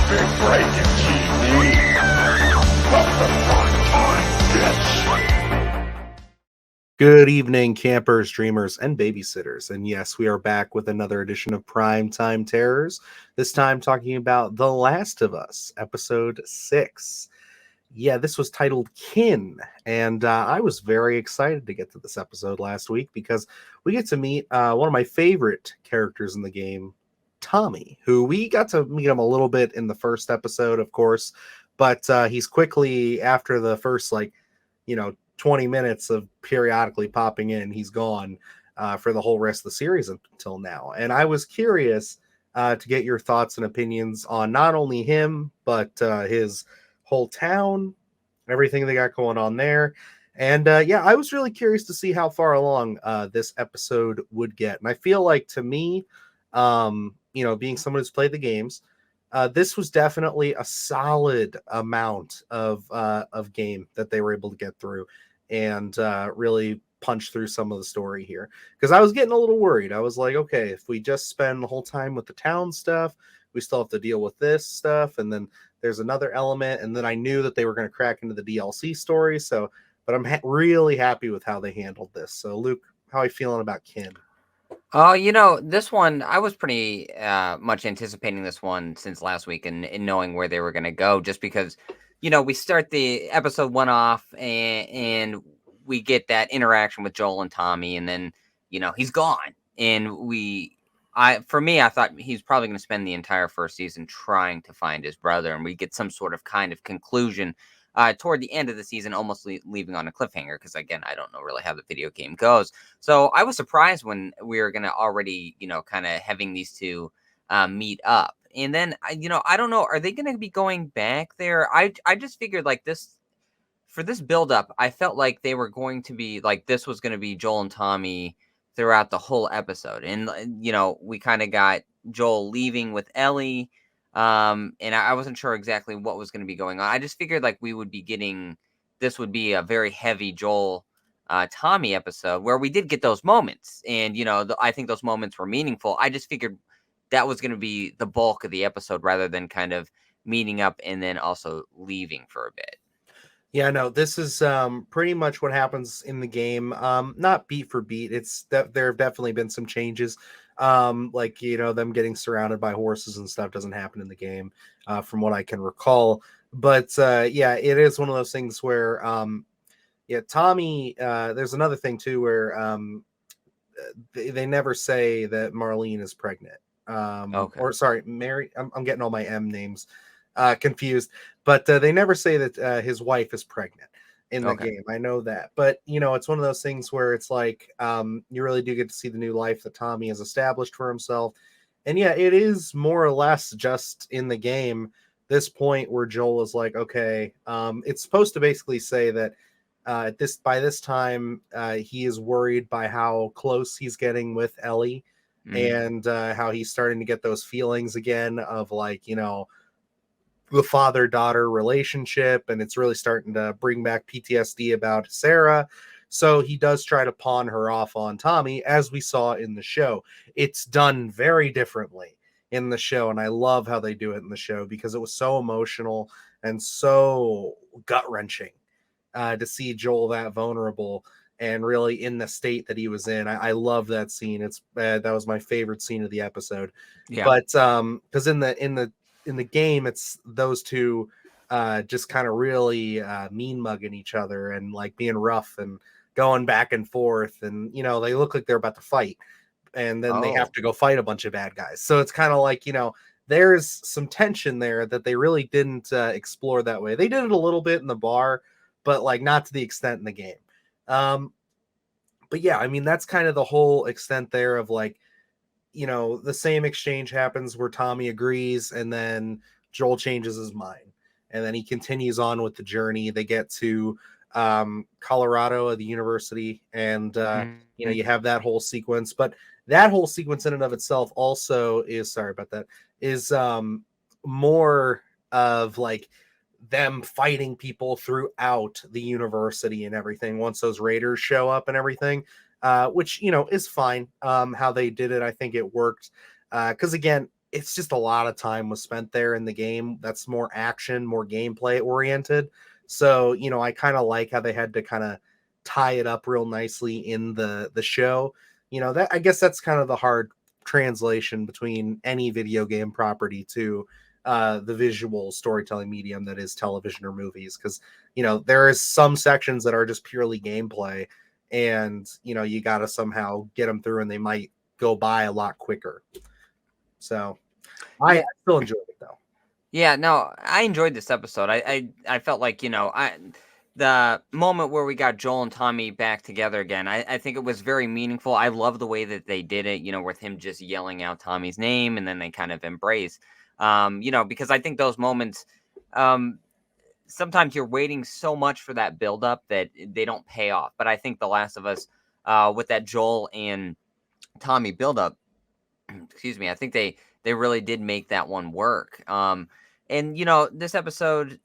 Big break in TV. Let the prime time bitch. Good evening, campers, dreamers, and babysitters. And yes, we are back with another edition of Prime Time Terrors, this time talking about The Last of Us, episode 6. Yeah, this was titled Kin, and I was very excited to get to this episode last week because we get to meet one of my favorite characters in the game, Tommy, who we got to meet him a little bit in the first episode, of course, but he's quickly, after the first, 20 minutes of periodically popping in, he's gone for the whole rest of the series until now. And I was curious to get your thoughts and opinions on not only him, but his whole town, everything they got going on there. And yeah, I was really curious to see how far along this episode would get. And I feel like, to me, being someone who's played the games, this was definitely a solid amount of game that they were able to get through and really punch through some of the story here. Because I was getting a little worried. I was like, okay, if we just spend the whole time with the town stuff, we still have to deal with this stuff, and then there's another element, and then I knew that they were going to crack into the DLC story. So, but I'm really happy with how they handled this. So, Luke, how are you feeling about Kin? Oh, this one, I was pretty much anticipating this one since last week and knowing where they were going to go, just because, we start the episode 1 off and we get that interaction with Joel and Tommy, and then, he's gone. And for me, I thought he's probably going to spend the entire first season trying to find his brother, and we get some sort of kind of conclusion toward the end of the season, almost leaving on a cliffhanger, because, again, I don't know really how the video game goes. So I was surprised when we were going to already, kind of having these two meet up. And then, I don't know, are they going to be going back there? I just figured, like, this, for this buildup, I felt like they were going to be, like, this was going to be Joel and Tommy throughout the whole episode. And, we kind of got Joel leaving with Ellie. And I wasn't sure exactly what was going to be going on. I just figured, like, this would be a very heavy Joel Tommy episode where we did get those moments. And, I think those moments were meaningful. I just figured that was going to be the bulk of the episode rather than kind of meeting up and then also leaving for a bit. Yeah, no, this is pretty much what happens in the game. Not beat for beat. It's that there have definitely been some changes. Them getting surrounded by horses and stuff doesn't happen in the game, from what I can recall. But yeah, it is one of those things where, Tommy. There's another thing too where they never say that Marlene is pregnant. Okay. Or sorry, Mary. I'm getting all my M names confused, but they never say that his wife is pregnant in the game. I know that, but it's one of those things where it's like you really do get to see the new life that Tommy has established for himself. And yeah, it is more or less just in the game this point where Joel is like, okay, it's supposed to basically say that by this time he is worried by how close he's getting with Ellie, and how he's starting to get those feelings again of, like, the father-daughter relationship, and it's really starting to bring back PTSD about Sarah. So he does try to pawn her off on Tommy, as we saw in the show. It's done very differently in the show, and I love how they do it in the show because it was so emotional and so gut-wrenching to see Joel that vulnerable and really in the state that he was in. I love that scene. It's that was my favorite scene of the episode. Yeah. But because in the game, it's those two just kind of really mean mugging each other and, like, being rough and going back and forth, and they look like they're about to fight, and then they have to go fight a bunch of bad guys. So it's kind of like, there's some tension there that they really didn't explore that way. They did it a little bit in the bar, but, like, not to the extent in the game. But yeah, I mean, that's kind of the whole extent there of, like, the same exchange happens where Tommy agrees and then Joel changes his mind, and then he continues on with the journey. They get to Colorado at the university, and you have that whole sequence. But that whole sequence in and of itself also is, sorry about that, is more of, like, them fighting people throughout the university and everything once those raiders show up and everything, which is fine. How they did it, I think it worked, because again, it's just a lot of time was spent there in the game. That's more action, more gameplay oriented. So, I kind of like how they had to kind of tie it up real nicely in the show. That I guess that's kind of the hard translation between any video game property to the visual storytelling medium that is television or movies, because there is some sections that are just purely gameplay, and you got to somehow get them through, and they might go by a lot quicker. So I Yeah. still enjoyed it though. Yeah, no, I enjoyed this episode. I felt like, the moment where we got Joel and Tommy back together again, I think it was very meaningful. I love the way that they did it, with him just yelling out Tommy's name and then they kind of embrace. Because I think those moments, um, sometimes you're waiting so much for that buildup that they don't pay off. But I think The Last of Us, with that Joel and Tommy buildup, excuse me, I think they really did make that one work. And this episode,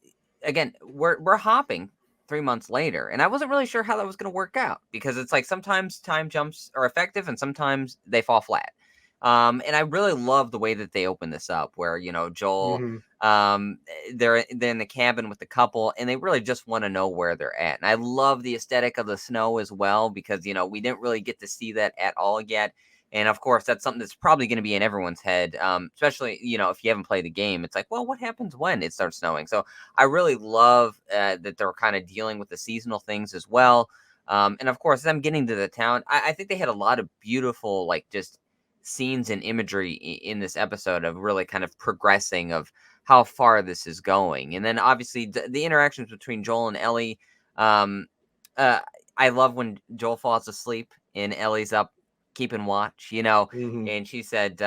again, we're hopping 3 months later, and I wasn't really sure how that was going to work out, because it's like sometimes time jumps are effective and sometimes they fall flat. And I really love the way that they open this up, where Joel, Hmm. they're in the cabin with the couple, and they really just want to know where they're at. And I love the aesthetic of the snow as well, because we didn't really get to see that at all yet. And of course, that's something that's probably going to be in everyone's head, especially if you haven't played the game. It's like, well, what happens when it starts snowing? So I really love that they're kind of dealing with the seasonal things as well. And of course, them getting to the town, I think they had a lot of beautiful, like, just scenes and imagery in this episode of really kind of progressing of how far this is going. And then obviously the interactions between Joel and Ellie. Um, uh, I love when Joel falls asleep and Ellie's up keeping watch, Hmm. and she said,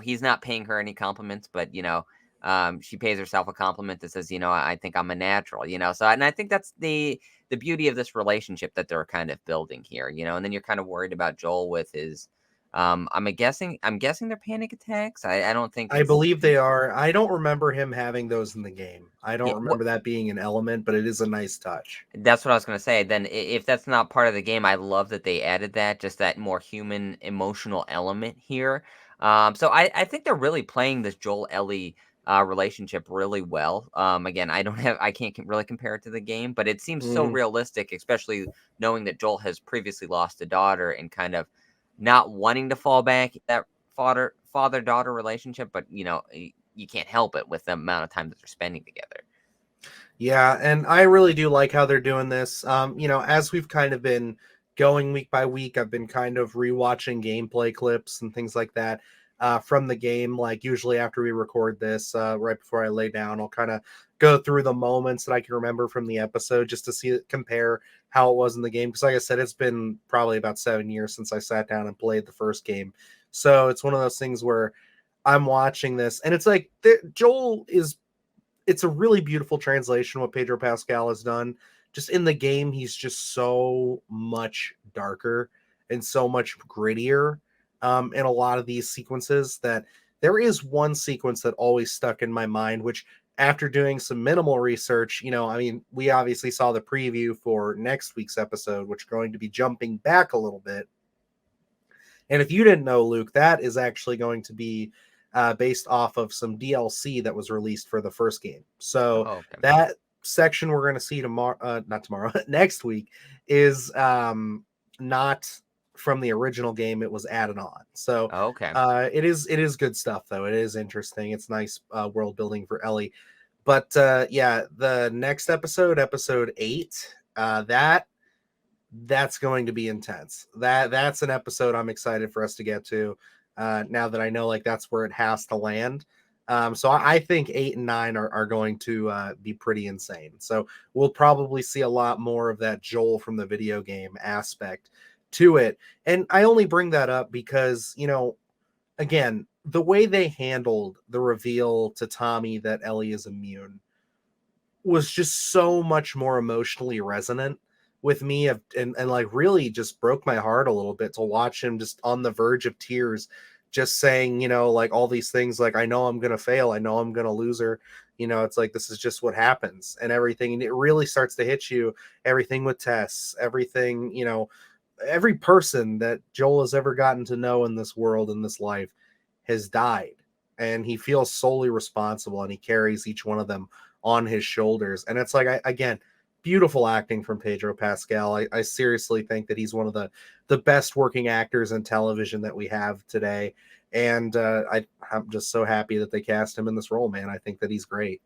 he's not paying her any compliments, but, she pays herself a compliment that says, I think I'm a natural, so, and I think that's the beauty of this relationship that they're kind of building here, and then you're kind of worried about Joel with his, I'm guessing they're panic attacks. I don't think I it's, believe they are. I don't remember him having those in the game. I yeah, don't remember that being an element, but it is a nice touch. that's what I was gonna say. Then, if that's not part of the game, I love that they added that, just that more human, emotional element here. So I think they're really playing this Joel Ellie relationship really well. Again, I can't really compare it to the game, but it seems so Hmm. realistic, especially knowing that Joel has previously lost a daughter and kind of not wanting to fall back in that father daughter relationship, but you can't help it with the amount of time that they're spending together. Yeah, and I really do like how they're doing this. As we've kind of been going week by week, I've been kind of rewatching gameplay clips and things like that from the game. Like usually after we record this, right before I lay down, I'll kind of go through the moments that I can remember from the episode just to see compare how it was in the game. Because like I said, it's been probably about 7 years since I sat down and played the first game. So it's one of those things where I'm watching this, and it's like Joel is it's a really beautiful translation what Pedro Pascal has done. Just in the game, he's just so much darker and so much grittier in a lot of these sequences, that there is one sequence that always stuck in my mind, which after doing some minimal research, I mean, we obviously saw the preview for next week's episode, which are going to be jumping back a little bit. And if you didn't know, Luke, that is actually going to be based off of some DLC that was released for the first game. So Oh, okay. that section we're going to see tomorrow, not tomorrow, next week, is not from the original game. It was added on. So Okay. it is good stuff, though. It is interesting. It's nice world building for Ellie. But yeah, the next episode 8, that's going to be intense. That's an episode I'm excited for us to get to. Now that I know like that's where it has to land. So I think 8 and 9 are going to be pretty insane. So we'll probably see a lot more of that Joel from the video game aspect to it. And I only bring that up because, again, the way they handled the reveal to Tommy that Ellie is immune was just so much more emotionally resonant with me, and like really just broke my heart a little bit to watch him just on the verge of tears, just saying, like all these things, like, I know I'm gonna fail, I know I'm gonna lose her, it's like this is just what happens and everything. And it really starts to hit you, everything with Tess, everything, every person that Joel has ever gotten to know in this world, in this life, has died. and he feels solely responsible, and he carries each one of them on his shoulders. And it's like, again, beautiful acting from Pedro Pascal. I seriously think that he's one of the best working actors in television that we have today. And I'm just so happy that they cast him in this role, man. I think that he's great.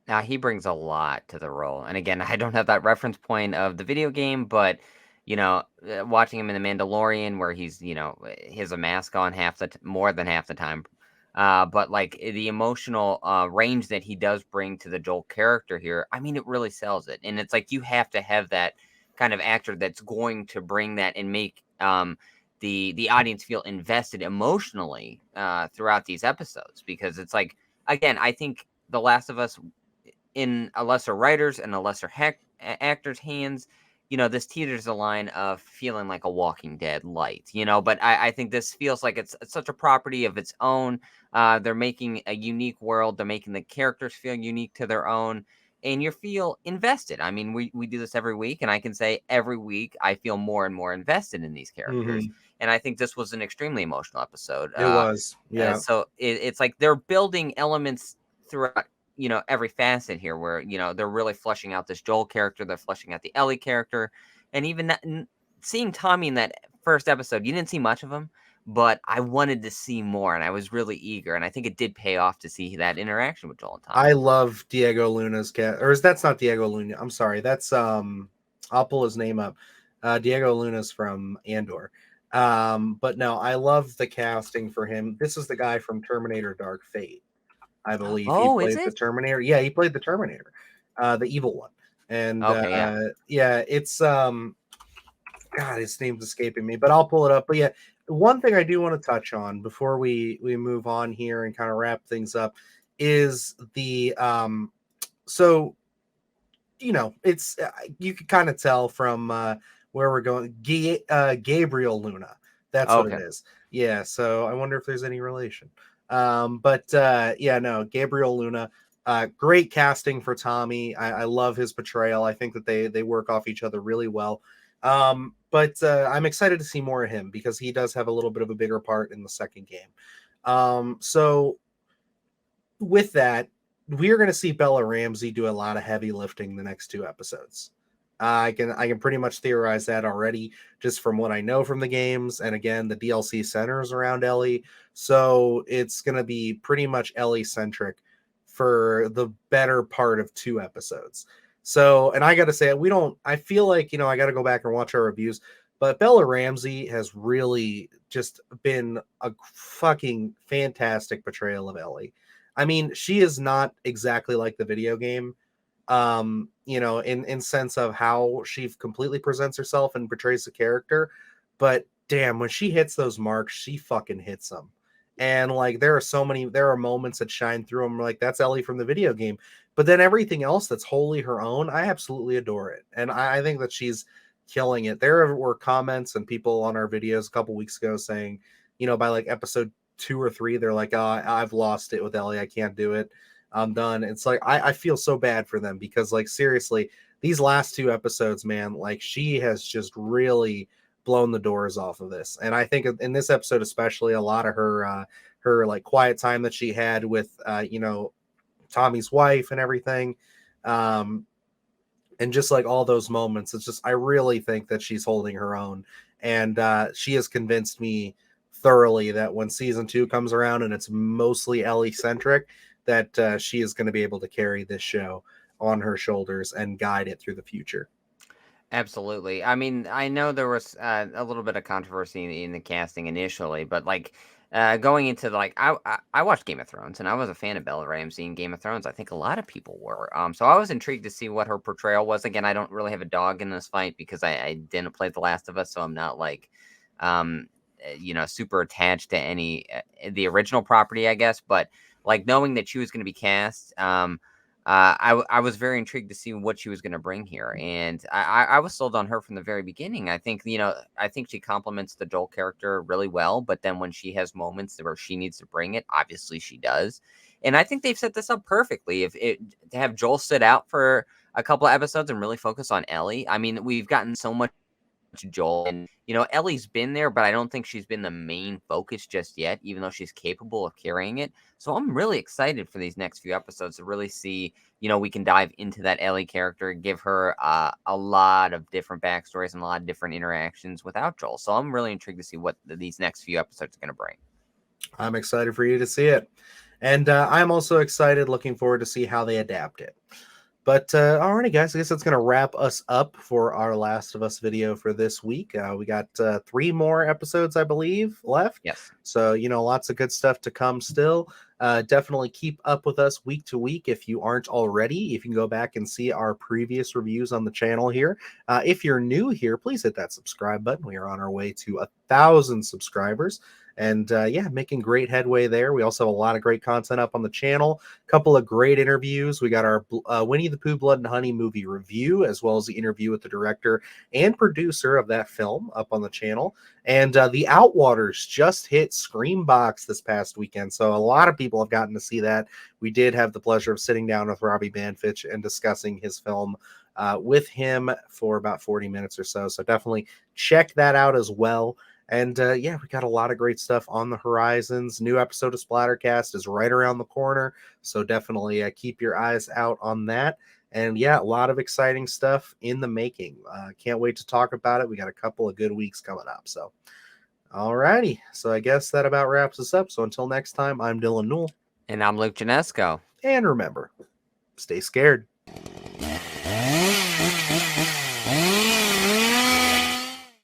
Now he brings a lot to the role, and again, I don't have that reference point of the video game, but watching him in The Mandalorian, where he's he has a mask on more than half the time, but like the emotional range that he does bring to the Joel character here, I mean, it really sells it, and it's like you have to have that kind of actor that's going to bring that and make the audience feel invested emotionally throughout these episodes, because it's like, again, I think The Last of Us, in a lesser writer's and a lesser actor's hands, this teeters the line of feeling like a Walking Dead light, but I think this feels like it's such a property of its own. They're making a unique world. They're making the characters feel unique to their own, and you feel invested. I mean, we do this every week, and I can say every week I feel more and more invested in these characters. Mm-hmm. And I think this was an extremely emotional episode. It was, yeah. So it's like they're building elements throughout every facet here, where they're really fleshing out this Joel character, they're fleshing out the Ellie character, and even seeing Tommy in that first episode, you didn't see much of him, but I wanted to see more, and I was really eager, and I think it did pay off to see that interaction with Joel and Tommy. I love Diego Luna's cat, or that's not Diego Luna, I'm sorry, that's I'll pull his name up. Diego Luna's from Andor. But no, I love the casting for him. This is the guy from Terminator Dark Fate. I believe he Oh, is played the it? Terminator. Yeah, he played the Terminator, the evil one. And Okay, yeah. yeah, it's God, his name's escaping me, but I'll pull it up. But yeah, one thing I do want to touch on before we move on here and kind of wrap things up is the so it's you can kind of tell from where we're going. Gabriel Luna, that's what it Okay. is. Yeah, so I wonder if there's any relation. But yeah, no, Gabriel Luna, great casting for Tommy. I love his portrayal. I think that they work off each other really well. But I'm excited to see more of him because he does have a little bit of a bigger part in the second game. So with that, we're going to see Bella Ramsey do a lot of heavy lifting the next 2 episodes. I can pretty much theorize that already just from what I know from the games. And again, the DLC centers around Ellie. So it's going to be pretty much Ellie centric for the better part of 2 episodes. So, and I got to say, I feel like, I got to go back and watch our reviews, but Bella Ramsey has really just been a fucking fantastic portrayal of Ellie. I mean, she is not exactly like the video game, in sense of how she completely presents herself and portrays the character, but damn, when she hits those marks, she fucking hits them. And like there are moments that shine through them, like that's Ellie from the video game, but then everything else that's wholly her own, I absolutely adore it, and I think that she's killing it. There were comments and people on our videos a couple weeks ago saying, by like episode 2 or 3, they're like, oh, I've lost it with Ellie, I can't do it, I'm done. It's like I feel so bad for them because like seriously, these last 2 episodes, man, like she has just really blown the doors off of this. And I think in this episode especially, a lot of her like quiet time that she had with Tommy's wife and everything, and just like all those moments, it's just I really think that she's holding her own, and she has convinced me thoroughly that when season 2 comes around and it's mostly Ellie centric, that she is going to be able to carry this show on her shoulders and guide it through the future. Absolutely. I mean, I know there was a little bit of controversy in the casting initially, but like going into like I watched Game of Thrones and I was a fan of Bella Ramsey in Game of Thrones. I think a lot of people were. So I was intrigued to see what her portrayal was. Again, I don't really have a dog in this fight because I didn't play The Last of Us, so I'm not like super attached to any the original property, I guess. But like knowing that she was going to be cast, I was very intrigued to see what she was going to bring here, and I was sold on her from the very beginning. I think she complements the Joel character really well, but then when she has moments where she needs to bring it, obviously she does, and I think they've set this up perfectly. To have Joel sit out for a couple of episodes and really focus on Ellie. I mean, we've gotten so much Joel. And, you know, Ellie's been there, but I don't think she's been the main focus just yet, even though she's capable of carrying it. So I'm really excited for these next few episodes to really see, you know, we can dive into that Ellie character, give her a lot of different backstories and a lot of different interactions without Joel. So I'm really intrigued to see what these next few episodes are going to bring. I'm excited for you to see it. And I'm also excited, looking forward to see how they adapt it. But alrighty, guys, I guess that's going to wrap us up for our Last of Us video for this week. We got 3 more episodes, I believe, left. Yes. So, you know, lots of good stuff to come still. Definitely keep up with us week to week if you aren't already. If you can go back and see our previous reviews on the channel here. If you're new here, please hit that subscribe button. We are on our way to 1,000 subscribers. And yeah, making great headway there. We also have a lot of great content up on the channel. A couple of great interviews. We got our Winnie the Pooh Blood and Honey movie review, as well as the interview with the director and producer of that film up on the channel. And the Outwaters just hit Screambox this past weekend. So a lot of people have gotten to see that. We did have the pleasure of sitting down with Robbie Banfitch and discussing his film with him for about 40 minutes or so. So definitely check that out as well. And yeah, we got a lot of great stuff on the horizons. New episode of Splattercast is right around the corner. So definitely keep your eyes out on that. And yeah, a lot of exciting stuff in the making. Can't wait to talk about it. We got a couple of good weeks coming up. So, all righty. So I guess that about wraps us up. So until next time, I'm Dylan Newell. And I'm Luke Janesco. And remember, stay scared.